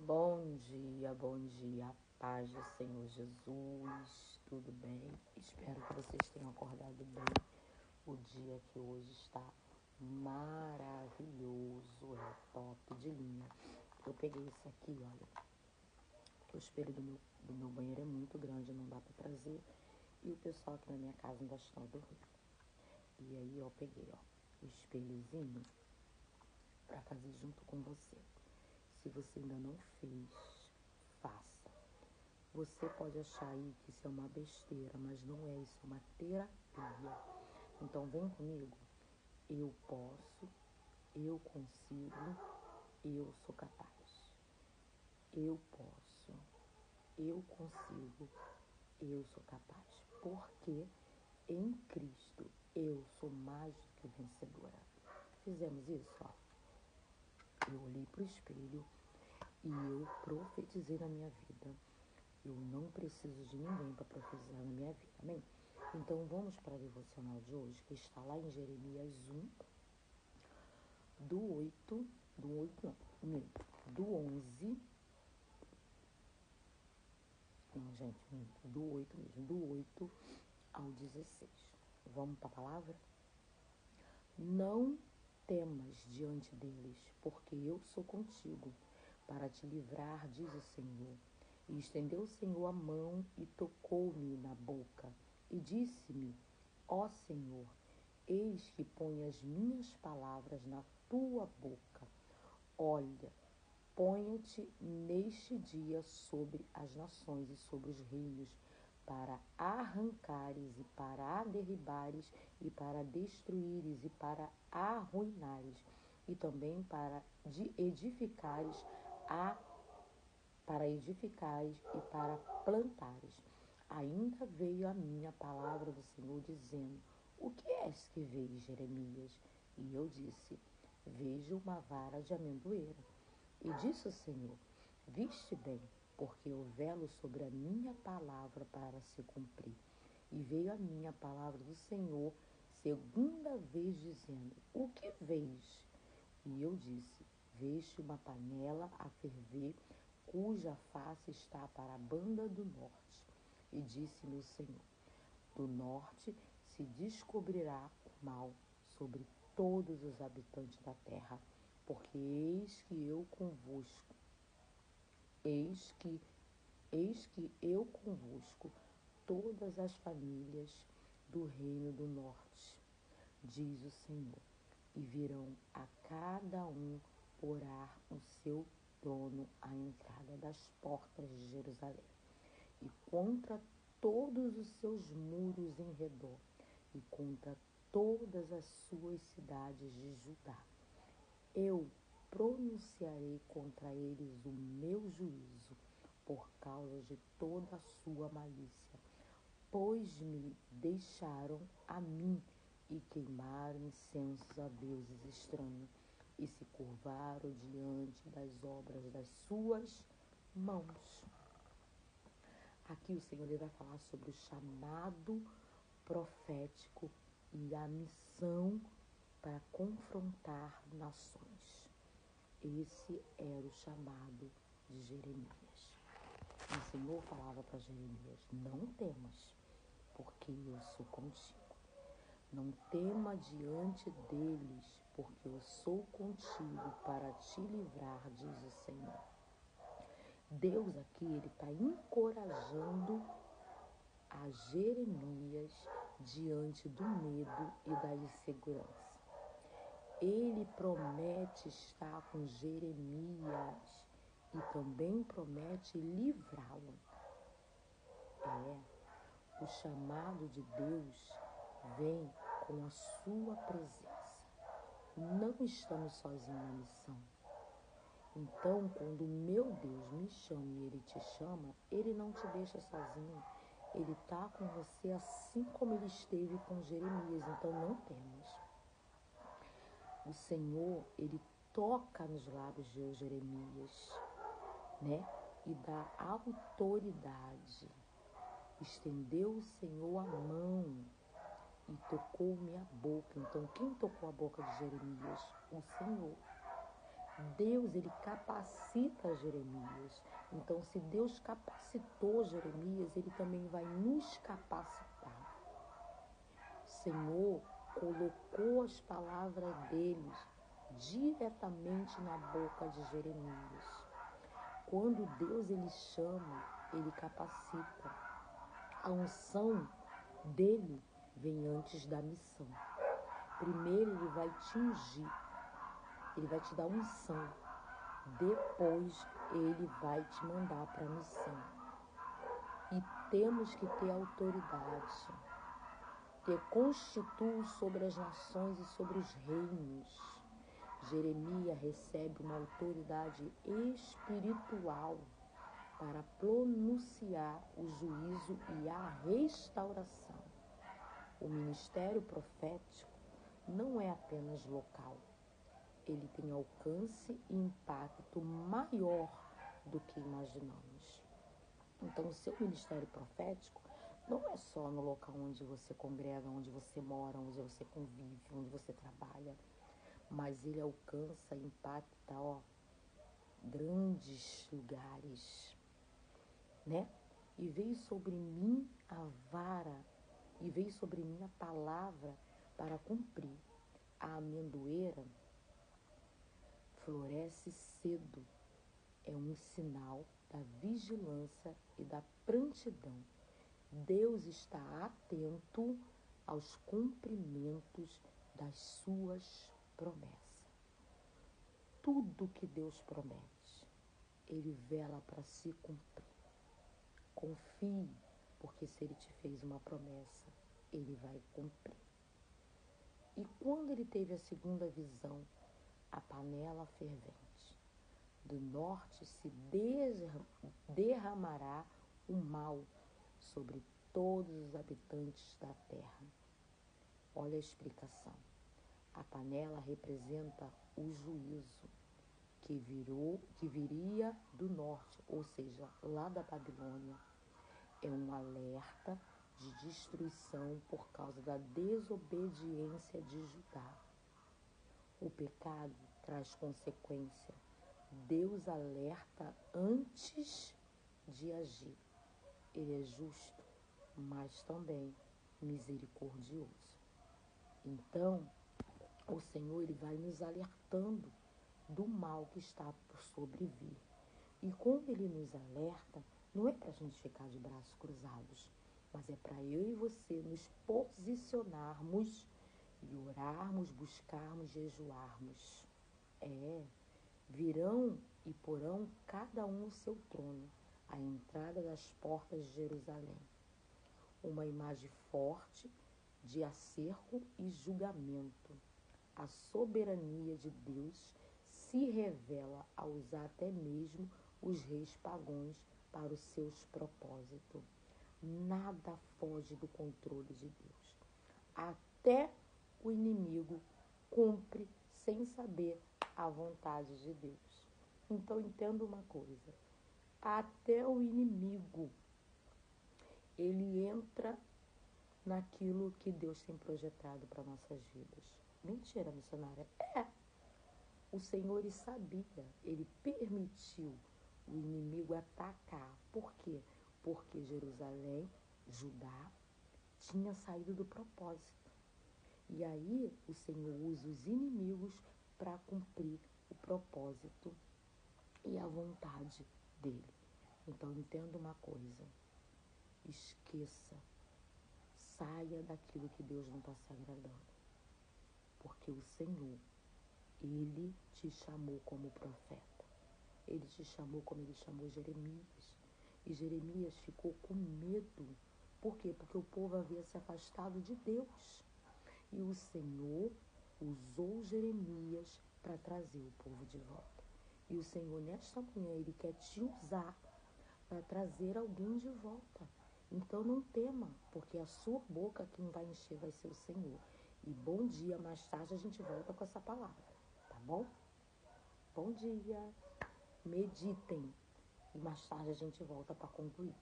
Bom dia, paz do Senhor Jesus, tudo bem? Espero que vocês tenham acordado bem. O dia que hoje está maravilhoso, é top de linha. Eu peguei isso aqui, olha, o espelho do meu banheiro é muito grande, não dá pra trazer, e o pessoal aqui na minha casa ainda está dormindo. E aí eu peguei, o espelhozinho pra fazer junto com você. Se você ainda não fez, faça. Você pode achar aí que isso é uma besteira, mas não é, isso é uma terapia. Então vem comigo. Eu posso, eu consigo, eu sou capaz. Eu posso, eu consigo, eu sou capaz. Porque em Cristo eu sou mais do que vencedora. Fizemos isso, ó. Eu olhei pro espelho e eu profetizei na minha vida. Eu não preciso de ninguém para profetizar na minha vida, amém? Então vamos para a devocional de hoje, que está lá em Jeremias 1, do 8, do 11, não gente, do 8 mesmo, do 8 ao 16. Vamos para a palavra? Não temas diante deles, porque eu sou contigo, para te livrar, diz o Senhor. E estendeu o Senhor a mão e tocou-me na boca, e disse-me, ó Senhor, eis que põe as minhas palavras na tua boca. Olha, ponho-te neste dia sobre as nações e sobre os reinos, para arrancares e para derribares e para destruíres e para arruinares, e também para edificares e para plantares. Ainda veio a minha palavra do Senhor dizendo, o que és que vês, Jeremias? E eu disse, vejo uma vara de amendoeira. E disse o Senhor, viste bem, porque eu velo sobre a minha palavra para se cumprir. E veio a minha palavra do Senhor segunda vez dizendo, o que vês? E eu disse, vejo uma panela a ferver, cuja face está para a banda do norte. E disse-me o Senhor, do norte se descobrirá o mal sobre todos os habitantes da terra, porque eis que eu convosco todas as famílias do reino do norte, diz o Senhor, e virão a cada um orar o seu trono à entrada das portas de Jerusalém, e contra todos os seus muros em redor, e contra todas as suas cidades de Judá. Eu pronunciarei contra eles o meu juízo, por causa de toda a sua malícia, pois me deixaram a mim e queimaram incensos a deuses estranhos, e se curvaram diante das obras das suas mãos. Aqui o Senhor vai falar sobre o chamado profético e a missão para confrontar nações. Esse era o chamado de Jeremias. O Senhor falava para Jeremias, não temas, porque eu sou contigo. Não tema diante deles, porque eu sou contigo para te livrar, diz o Senhor. Deus aqui, ele está encorajando a Jeremias diante do medo e da insegurança. Ele promete estar com Jeremias e também promete livrá-lo. O chamado de Deus vem com a sua presença. Não estamos sozinhos na missão. Então, quando o meu Deus me chama e Ele te chama, Ele não te deixa sozinho. Ele está com você assim como Ele esteve com Jeremias. Então, não temas. O Senhor, Ele toca nos lábios de Jeremias, né? E dá autoridade. Estendeu o Senhor a mão e tocou minha boca. Então, quem tocou a boca de Jeremias? O Senhor. Deus, ele capacita Jeremias. Então, se Deus capacitou Jeremias, ele também vai nos capacitar. O Senhor colocou as palavras deles diretamente na boca de Jeremias. Quando Deus ele chama, ele capacita. A unção dele vem antes da missão. Primeiro ele vai te ungir, ele vai te dar unção. Depois ele vai te mandar para a missão. E temos que ter autoridade. Ter constitui sobre as nações e sobre os reinos. Jeremias recebe uma autoridade espiritual para pronunciar o juízo e a restauração. O ministério profético não é apenas local. Ele tem alcance e impacto maior do que imaginamos. Então, o seu ministério profético não é só no local onde você congrega, onde você mora, onde você convive, onde você trabalha, mas ele alcança e impacta, grandes lugares, né? E veio sobre mim a vara, e veio sobre mim a palavra para cumprir. A amendoeira floresce cedo, é um sinal da vigilância e da prontidão. Deus está atento aos cumprimentos das suas promessas. Tudo que Deus promete, ele vela para se cumprir. Confie, porque se ele te fez uma promessa, ele vai cumprir. E quando ele teve a segunda visão, a panela fervente, do norte se derramará o mal sobre todos os habitantes da terra. Olha a explicação. A panela representa o juízo que viria do norte, ou seja, lá da Babilônia. É um alerta de destruição por causa da desobediência de Judá. O pecado traz consequência. Deus alerta antes de agir. Ele é justo, mas também misericordioso. Então, o Senhor ele vai nos alertando do mal que está por sobrevir. E quando ele nos alerta, não é para a gente ficar de braços cruzados, mas é para eu e você nos posicionarmos e orarmos, buscarmos, jejuarmos. Virão e porão cada um o seu trono, à entrada das portas de Jerusalém. Uma imagem forte de acerco e julgamento. A soberania de Deus se revela a usar até mesmo os reis pagãos para os seus propósitos. Nada foge do controle de Deus. Até o inimigo cumpre sem saber a vontade de Deus. Então entenda uma coisa. Até o inimigo, ele entra naquilo que Deus tem projetado para nossas vidas. Mentira, missionária. O Senhor ele sabia, ele permitiu o inimigo atacar. Por quê? Porque Jerusalém, Judá, tinha saído do propósito. E aí o Senhor usa os inimigos para cumprir o propósito e a vontade dele. Então entenda uma coisa. Esqueça. Saia daquilo que Deus não está se agradando. Porque o Senhor, ele te chamou como profeta. Ele te chamou como ele chamou Jeremias. E Jeremias ficou com medo. Por quê? Porque o povo havia se afastado de Deus. E o Senhor usou Jeremias para trazer o povo de volta. E o Senhor, nesta manhã, ele quer te usar para trazer alguém de volta. Então não tema, porque a sua boca quem vai encher vai ser o Senhor. E bom dia, mais tarde a gente volta com essa palavra, tá bom? Bom dia, meditem. E mais tarde a gente volta para concluir.